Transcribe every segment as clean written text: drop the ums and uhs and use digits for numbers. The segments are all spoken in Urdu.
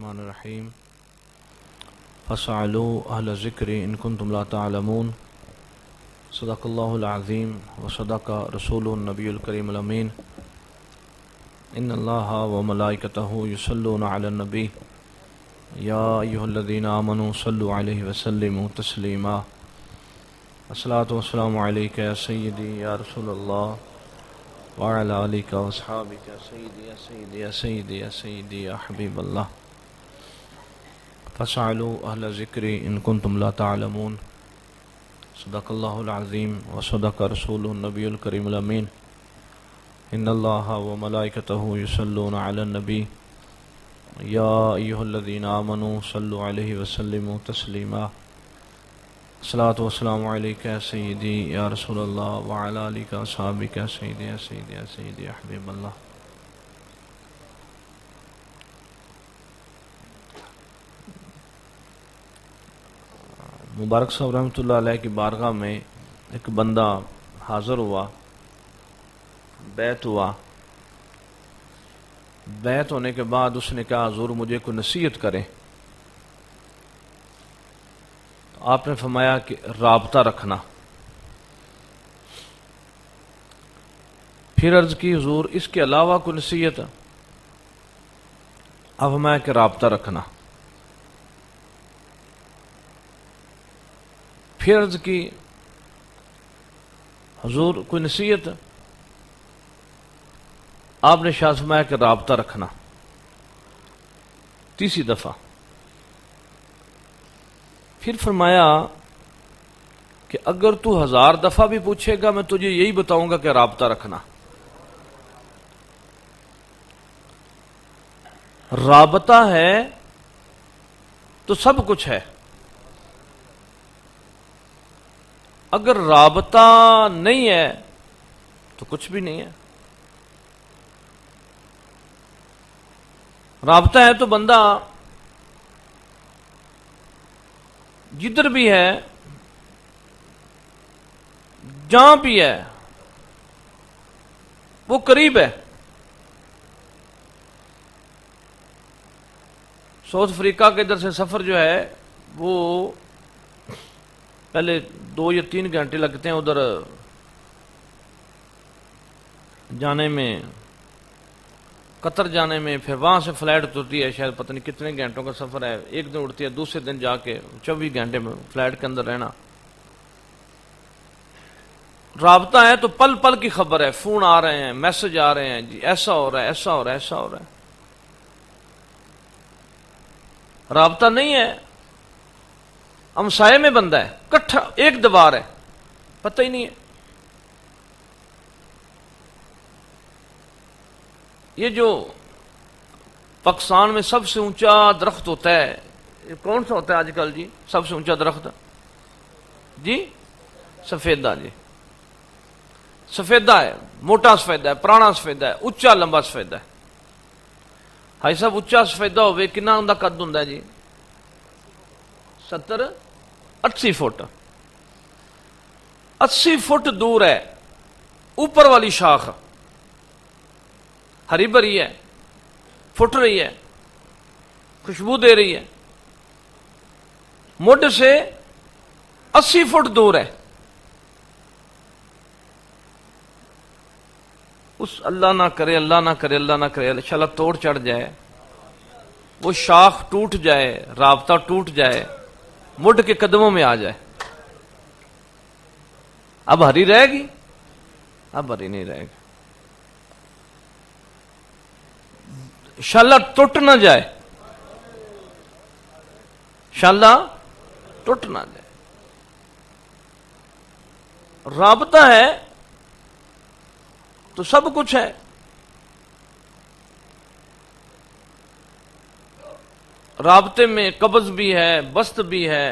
الرحمن الرحیم فاسألوا اہل الذکر ان کنتم لا تعلمون صدق اللہ العظیم وصدق رسول النبی الکریم الامین ان اللہ وملائکتہ یصلون علی النبی یا ایھا الذین آمنوا صلوا علیہ وسلموا تسلیما الصلاۃ والسلام علیک یا سیدی یا رسول اللہ وعلی آلک واصحابک یا سیدی یا سیدی یا سیدی یا سیدی یا حبیب اللہ فاسألوا اہل الذکر ان کنتم لا تعلمون صدق اللہ العظیم وصدق رسول النبی الکریم الامین ان اللہ وملائکتہ یصلون علی النبی یا ایھا الذین آمنوا صلوا علیہ وسلموا تسلیما الصلاۃ والسلام علیک یا سیدی یا رسول اللہ وعلی آلک واصحابک یا سیدی یا سیدی یا سیدی یا حبیب اللہ. مبارک صاحب رحمۃ اللہ علیہ کی بارگاہ میں ایک بندہ حاضر ہوا، بیعت ہوا. بیعت ہونے کے بعد اس نے کہا حضور مجھے کوئی نصیحت کریں. آپ نے فرمایا کہ رابطہ رکھنا. پھر عرض کی حضور اس کے علاوہ کوئی نصیحت؟ آپ فرمایا کہ رابطہ رکھنا. پھر عرض کی حضور کوئی نصیحت؟ آپ نے شاہ فرمایا کہ رابطہ رکھنا. تیسری دفعہ پھر فرمایا کہ اگر تو 1000 دفعہ بھی پوچھے گا میں تجھے یہی بتاؤں گا کہ رابطہ رکھنا. رابطہ ہے تو سب کچھ ہے. اگر رابطہ نہیں ہے تو کچھ بھی نہیں ہے. رابطہ ہے تو بندہ جدھر بھی ہے جہاں بھی ہے وہ قریب ہے. ساؤتھ افریقہ کے ادھر سے سفر جو ہے وہ پہلے 2 یا 3 گھنٹے لگتے ہیں ادھر جانے میں، قطر جانے میں. پھر وہاں سے فلائٹ اترتی ہے، شاید پتہ نہیں کتنے گھنٹوں کا سفر ہے. ایک دن اڑتی ہے، دوسرے دن جا کے 24 گھنٹے میں فلائٹ کے اندر رہنا. رابطہ ہے تو پل پل کی خبر ہے، فون آ رہے ہیں، میسج آ رہے ہیں، جی ایسا ہو رہا ہے، ایسا ہو رہا ہے، ایسا ہو رہا ہے. رابطہ نہیں ہے، ہمسائے میں بندہ ہے، کٹھا ایک دیوار ہے، پتہ ہی نہیں ہے. یہ جو پاکستان میں سب سے اونچا درخت ہوتا ہے، یہ کون سا ہوتا ہے آج کل جی سب سے اونچا درخت؟ جی سفیدہ. جی سفیدہ ہے، موٹا سفیدہ ہے، پرانا سفیدہ ہے، اونچا لمبا سفیدہ ہے. بھائی صاحب اونچا سفیدہ ہوئے کنا اندہ قد ہوندا ہے جی؟ 70-80 فٹ. 80 فٹ دور ہے. اوپر والی شاخ ہری بھری ہے، پھٹ رہی ہے، خوشبو دے رہی ہے. مڈ سے 80 فٹ دور ہے. اس اللہ نہ کرے، اللہ نہ کرے، اللہ نہ کرے، انشاءاللہ توڑ چڑھ جائے، وہ شاخ ٹوٹ جائے، رابطہ ٹوٹ جائے، مڈ کے قدموں میں آ جائے. اب ہری رہے گی؟ اب ہری نہیں رہے گی. انشاءاللہ ٹوٹ نہ جائے، انشاءاللہ ٹوٹ نہ جائے. رابطہ ہے تو سب کچھ ہے. رابطے میں قبض بھی ہے، بسط بھی ہے.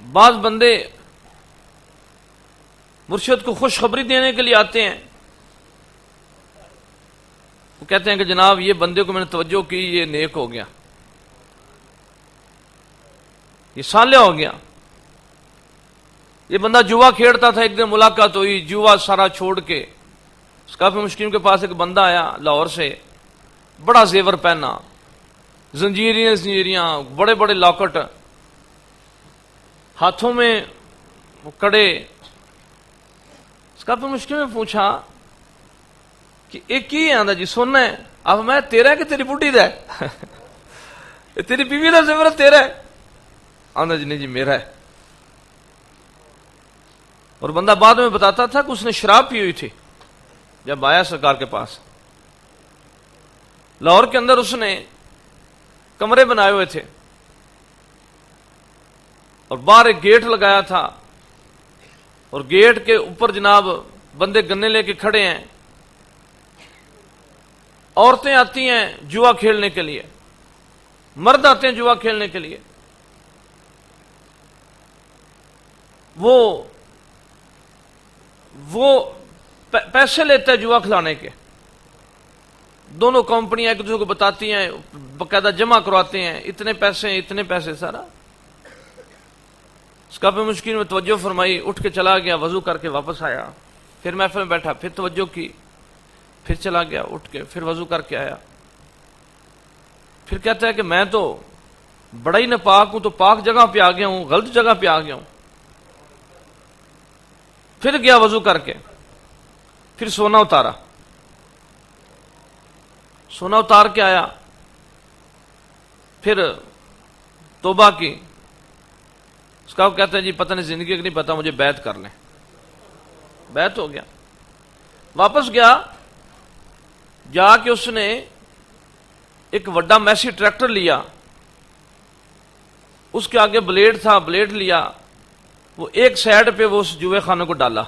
بعض بندے مرشد کو خوشخبری دینے کے لیے آتے ہیں. وہ کہتے ہیں کہ جناب یہ بندے کو میں نے توجہ کی، یہ نیک ہو گیا، یہ صالح ہو گیا. یہ بندہ جوا کھیلتا تھا، ایک دن ملاقات ہوئی، جوا سارا چھوڑ کے. کافی مشکل کے پاس ایک بندہ آیا لاہور سے، بڑا زیور پہنا، زنجیریاں، بڑے بڑے لاکٹ، ہاتھوں میں کڑے۔ اس کا پھر مشکل میں پوچھا کہ ایک کی ہے؟ آندا جی سننا ہے۔ اب میں تیرا ہے کہ تیری بڈھی دا ہے؟ تیری بیوی دا زیور تیرا ہے؟ آندا جی نہیں جی میرا ہے۔ اور بندہ بعد میں بتاتا تھا کہ اس نے شراب پی ہوئی تھی جب آیا سرکار کے پاس۔ لاہور کے اندر اس نے کمرے بنائے ہوئے تھے اور باہر ایک گیٹ لگایا تھا، اور گیٹ کے اوپر جناب بندے گنے لے کے کھڑے ہیں، عورتیں آتی ہیں جوا کھیلنے کے لیے، مرد آتے ہیں جوا کھیلنے کے لیے۔ وہ پیسے لیتا ہے جوا کھلانے کے، دونوں کمپنیاں ایک دوسرے کو بتاتی ہیں، باقاعدہ جمع کرواتے ہیں، اتنے پیسے سارا۔ اس کا پہ مشکل میں توجہ فرمائی، اٹھ کے چلا گیا، وضو کر کے واپس آیا، پھر محفل میں بیٹھا، پھر توجہ کی، پھر چلا گیا اٹھ کے، پھر وضو کر کے آیا، پھر کہتا ہے کہ میں تو بڑا ہی ناپاک ہوں، تو پاک جگہ پہ آ گیا ہوں، غلط جگہ پہ آ گیا ہوں۔ پھر گیا وضو کر کے، پھر سونا اتار کے آیا، پھر توبہ کی۔ اس کا وہ کہتا ہے جی پتہ نہیں زندگی کا نہیں پتا، مجھے بیعت کر لیں۔ بیعت ہو گیا، واپس گیا، جا کے اس نے ایک وڈا میسی ٹریکٹر لیا، اس کے آگے بلیڈ تھا، بلیڈ لیا، وہ ایک سائڈ پہ وہ اس جوئے خانے کو ڈالا۔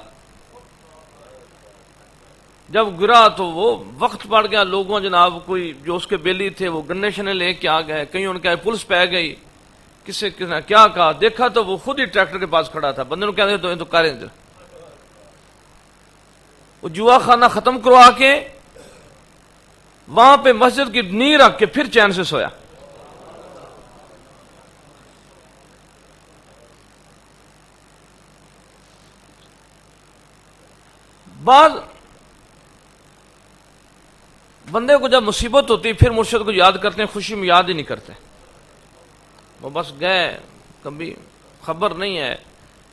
جب گرا تو وہ وقت پڑ گیا، لوگوں جناب کوئی جو اس کے بیلی تھے وہ گنے شنے لے کے آ گئے، کہیں ان کا پولیس پہ گئی، کس نے کیا کہا، دیکھا تو وہ خود ہی ٹریکٹر کے پاس کھڑا تھا۔ بندے نے کہتے تو کریں ادھر، وہ جوا خانہ ختم کروا کے وہاں پہ مسجد کی نیند رکھ کے پھر چین سے سویا۔ بعض بندے کو جب مصیبت ہوتی پھر مرشد کو یاد کرتے ہیں، خوشی میں یاد ہی نہیں کرتے۔ وہ بس گئے، کبھی خبر نہیں ہے،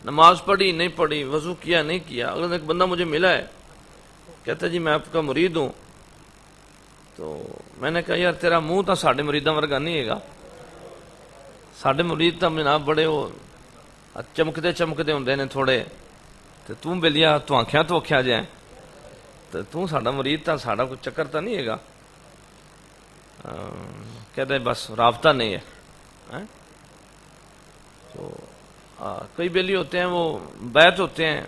نماز پڑھی نہیں پڑھی، وضو کیا نہیں کیا۔ اگر ایک بندہ مجھے ملا ہے، کہتا ہے جی میں آپ کا مرید ہوں، تو میں نے کہا یار تیرا منہ تو ساڈے مریداں ورگا نہیں ہے گا، ساڈے مرید تو جناب بڑے وہ چمکتے ہوندے نے تھوڑے، تو تم بلیا تو آنکھیاں تو آکھیا جائیں، تو ساڈا مرید تا ساڈا کوئی چکر تو نہیں ہے گا۔ کہتے ہیں بس رابطہ نہیں ہے۔ تو کئی بیلی ہوتے ہیں، وہ بیعت ہوتے ہیں،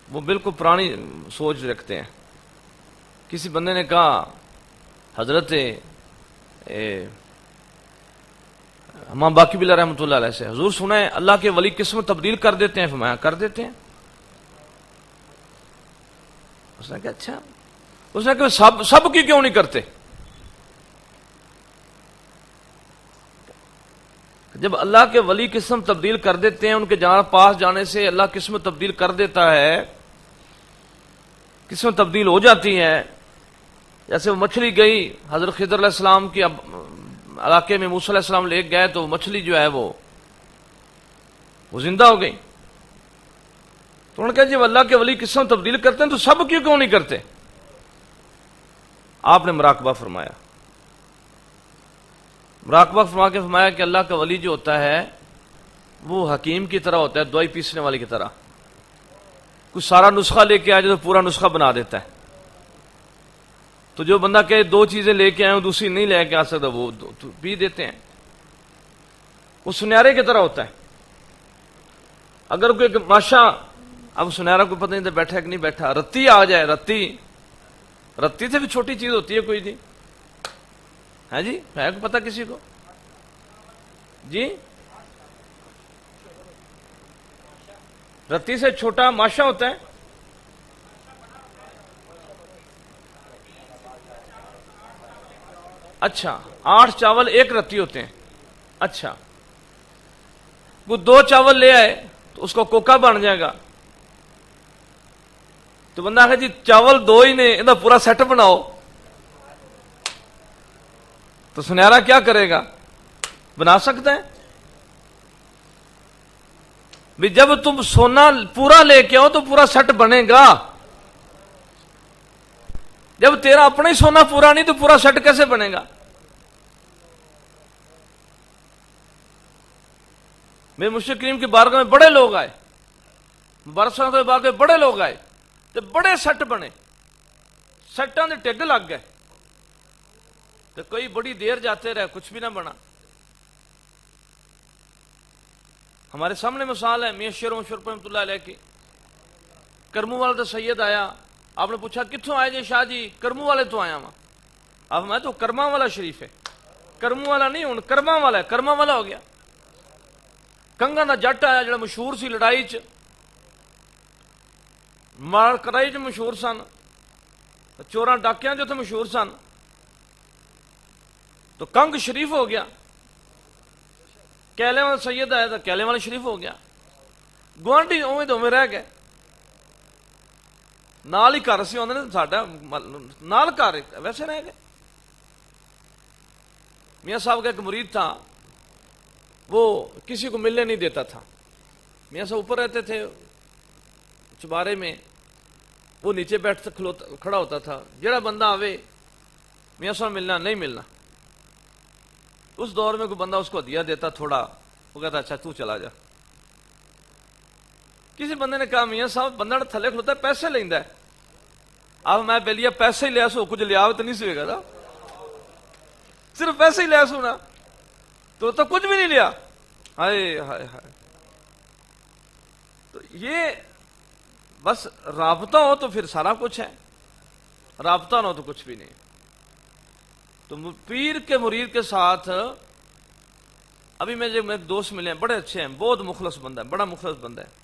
وہ بالکل پرانی سوچ رکھتے ہیں۔ کسی بندے نے کہا حضرت امام باقی بلّہ رحمۃ اللہ علیہ سے، حضور سنا ہے اللہ کے ولی قسمت تبدیل کر دیتے ہیں؟ فرمایا کر دیتے ہیں۔ اس نے کہا اچھا، اس نے کہا سب کی کیوں نہیں کرتے؟ جب اللہ کے ولی قسم تبدیل کر دیتے ہیں، ان کے پاس جانے سے اللہ قسمت تبدیل کر دیتا ہے، قسمت تبدیل ہو جاتی ہے۔ جیسے وہ مچھلی گئی حضرت خضر علیہ السلام کے علاقے میں، موسیٰ علیہ السلام لے گئے تو مچھلی جو ہے وہ زندہ ہو گئی۔ تو انہوں نے کہا جب اللہ کے ولی قسم تبدیل کرتے ہیں تو سب کیوں نہیں کرتے؟ آپ نے مراقبہ فرمایا، مراقبہ فرما کے فرمایا کہ اللہ کا ولی جو ہوتا ہے وہ حکیم کی طرح ہوتا ہے، دوائی پیسنے والے کی طرح۔ کچھ سارا نسخہ لے کے آئے تو پورا نسخہ بنا دیتا ہے۔ تو جو بندہ کہے دو چیزیں لے کے آئے ہوں دوسری نہیں لے کے آ سکتا، وہ پی دیتے ہیں۔ وہ سنیارے کی طرح ہوتا ہے۔ اگر کوئی ماشا، اب سنیارا کو پتہ نہیں تھا بیٹھا کہ نہیں بیٹھا، رتی آ جائے، رتی سے بھی چھوٹی چیز ہوتی ہے کوئی جی، ہے جی، ہے پتہ کسی کو جی؟ رتی سے چھوٹا ماشا ہوتا ہے۔ اچھا، 8 چاول ایک رتی ہوتے ہیں۔ اچھا، وہ 2 چاول لے آئے تو اس کو کوکا بن جائے گا۔ تو بندہ کہے جی چاول 2 ہی نے، یہ پورا سیٹ بناؤ۔ تو سنیرا کیا کرے گا؟ بنا سکتا ہے؟ بھی جب تم سونا پورا لے کے آؤ تو پورا سیٹ بنے گا. جب تیرا اپنا ہی سونا پورا نہیں تو پورا سیٹ کیسے بنے گا؟ میرے مرشد کریم کی بارگاہ میں بڑے لوگ آئے, برسوں کے بعد بڑے لوگ آئے تو بڑے سیٹ بنے, سیٹاں دے ٹگ لگ گئے تو کوئی بڑی دیر جاتے رہے, کچھ بھی نہ بنا. ہمارے سامنے مثال ہے میاں شیر مشرف رحمۃ اللہ علیہ کی. کرمو والا تو سید آیا, آپ نے پوچھا کتوں آئے جی شاہ جی؟ کرمو والے تو آیا وہاں. اب میں تو کرما والا شریف ہے, کرمو والا نہیں, ہوں کرما والا ہے, کرما والا ہو گیا. کنگا دا جٹ آیا جڑا مشہور سی لڑائی چ, مار کرائی چ مشہور سن, چوراں ڈاکیاں جو تھے مشہور سن, تو کنگ شریف ہو گیا. کیلے والا سید آیا تو کیلے والا شریف ہو گیا. گوانڈی اوے تو رہ گئے, نال ہی گھر سی آدھے ساڈا نال گھر ویسے رہ گئے. میاں صاحب کا ایک مرید تھا, وہ کسی کو ملنے نہیں دیتا تھا. میاں صاحب اوپر رہتے تھے چبارے میں, وہ نیچے بیٹھ کھڑا ہوتا تھا. جڑا بندہ آوے میاں صاحب ملنا نہیں ملنا. اس دور میں کوئی بندہ اس کو ہدیہ دیتا تھوڑا, وہ کہتا اچھا تو چلا جا. کسی بندے نے کہا میاں صاحب بندہ تھلے کھلوتا ہے پیسے لیندا ہے. اب میں بے لیا پیسے ہی لیا سو, کچھ لیا تو نہیں سوے گا, صرف پیسے ہی لیا سو نا, تو کچھ بھی نہیں لیا. ہائے ہائے ہائے. تو یہ بس رابطہ ہو تو پھر سارا کچھ ہے, رابطہ نہ ہو تو کچھ بھی نہیں. تو پیر کے مرید کے ساتھ ابھی میں جب ایک دوست ملے ہیں, بڑے اچھے ہیں, بہت مخلص بندہ ہے, بڑا مخلص بندہ ہے.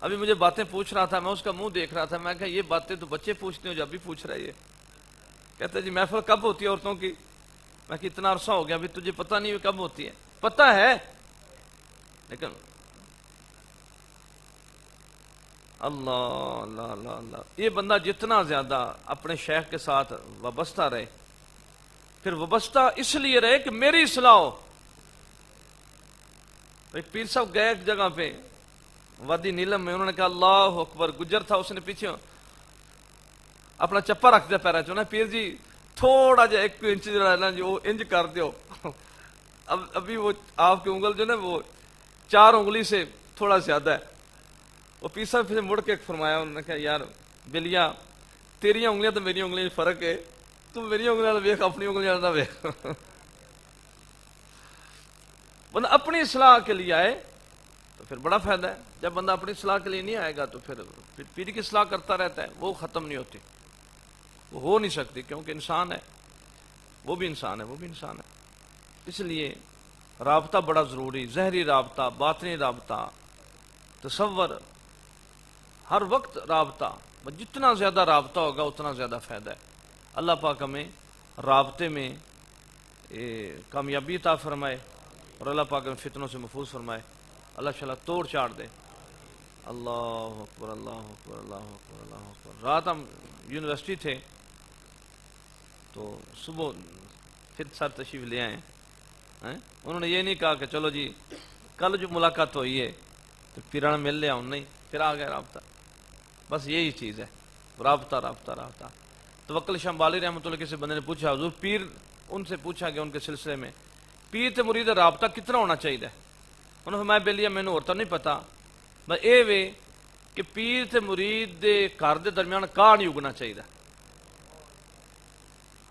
ابھی مجھے باتیں پوچھ رہا تھا, میں اس کا منہ دیکھ رہا تھا, میں کہا یہ باتیں تو بچے پوچھتے ہو, جب بھی پوچھ رہا ہے یہ. کہتے جی محفل کب ہوتی ہے عورتوں کی؟ میں کہ اتنا عرصہ ہو گیا ابھی تجھے پتہ نہیں کب ہوتی ہے. پتہ ہے لیکن اللہ اللہ اللہ اللہ, یہ بندہ جتنا زیادہ اپنے شیخ کے ساتھ وابستہ رہے, پھر وابستہ اس لیے رہے کہ میری اصلاح ہو. ایک پیر صاحب گئے ایک جگہ پہ وادی نیلم میں, انہوں نے کہا اللہ اکبر. گجر تھا, اس نے پیچھے اپنا چپا رکھ دیا پیرا چ, پیر جی تھوڑا جا 1 انچ جو ہے نا جو انج کر دیو. اب ابھی وہ آپ کی انگل جو نا وہ 4 انگلی سے تھوڑا زیادہ ہے. وہ پیر صاحب پھر مڑ کے فرمایا, انہوں نے کہا یار بلیا تیری انگلیاں تو میری انگلیاں فرق ہے, تم میری انگلیاں ویخ اپنی انگلیاں نہ ویخ. بندہ اپنی اصلاح کے لیے آئے تو پھر بڑا فائدہ ہے. جب بندہ اپنی اصلاح کے لیے نہیں آئے گا تو پھر پیر کی اصلاح کرتا رہتا ہے, وہ ختم نہیں ہوتی, وہ ہو نہیں سکتی, کیونکہ انسان ہے, وہ بھی انسان ہے, وہ بھی انسان ہے. اس لیے رابطہ بڑا ضروری, ظاہری رابطہ, باطنی رابطہ, تصور, ہر وقت رابطہ. جتنا زیادہ رابطہ ہوگا اتنا زیادہ فائدہ ہے. اللہ پاک ہمیں رابطے میں کامیابی عطا فرمائے اور اللہ پاک ہمیں فتنوں سے محفوظ فرمائے. اللہ تعالیٰ توڑ چاڑ دے. اللہ اکبر اللہ اکبر اللہ اکبر اللہ اکبر. رات ہم یونیورسٹی تھے تو صبح پھر سر تشریف لے آئے. انہوں نے یہ نہیں کہا کہ چلو جی کل جو ملاقات ہوئی ہے تو پیرانا مل لیا, نہیں, پھر آ گیا رابطہ. بس یہی چیز ہے, رابطہ رابطہ رابطہ. توکل شاہ بالی رحمۃ اللہ کسی بندے نے پوچھا حضور پیر, ان سے پوچھا کہ ان کے سلسلے میں پیر تے مرید رابطہ کتنا ہونا چاہیے. انہوں نے فرمایا بے میں اور تو نہیں پتا, بس یہ وے کہ پیر تے مرید دے گھر دے درمیان کاہ نہیں اگنا چاہیے.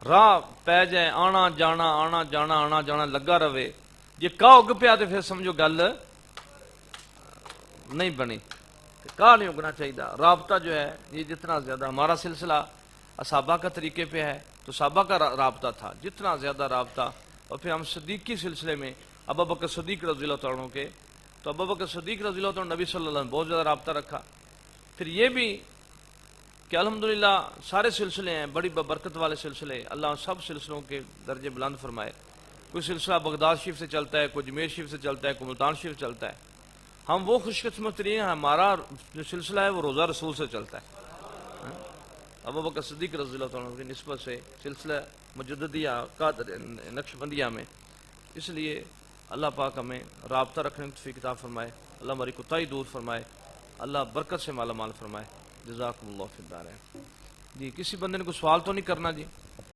راہ پی جائے, آنا جانا آنا جانا لگا رہے. جی کاہ اگ پیا تو پھر سمجھو گل نہیں بنی, کاہ نہیں اگنا چاہیے. رابطہ جو ہے یہ جتنا زیادہ, ہمارا سلسلہ صحابہ کا طریقے پہ ہے تو صحابہ کا رابطہ تھا, جتنا زیادہ رابطہ. اور پھر ہم صدیقی سلسلے میں ابو بکر صدیق رضی اللہ عنہ کے, تو ابو بکر صدیق رضی اللہ عنہ نبی صلی اللہ علیہ وسلم بہت زیادہ رابطہ رکھا. پھر یہ بھی کہ الحمدللہ سارے سلسلے ہیں بڑی برکت والے سلسلے, اللہ سب سلسلوں کے درجے بلند فرمائے. کوئی سلسلہ بغداد شریف سے چلتا ہے, کوئی اجمیر شریف سے چلتا ہے, کوئی ملتان شریف سے چلتا ہے. ہم وہ خوش قسمت نہیں ہیں, ہمارا جو سلسلہ ہے وہ روزہ رسول سے چلتا ہے. ابو بکر صدیق رضی اللہ عنہ کی نسبت سے سلسلہ مجددیہ قادر نقشبندیہ میں، اس لیے اللہ پاک ہمیں رابطہ رکھنے کی توفیق عطا فرمائے، اللہ ہماری کوتاہی دور فرمائے، اللہ برکت سے مالا مال فرمائے۔ جزاکم اللہ فی الدارین۔ جی کسی بندے نے کوئی سوال تو نہیں کرنا جی؟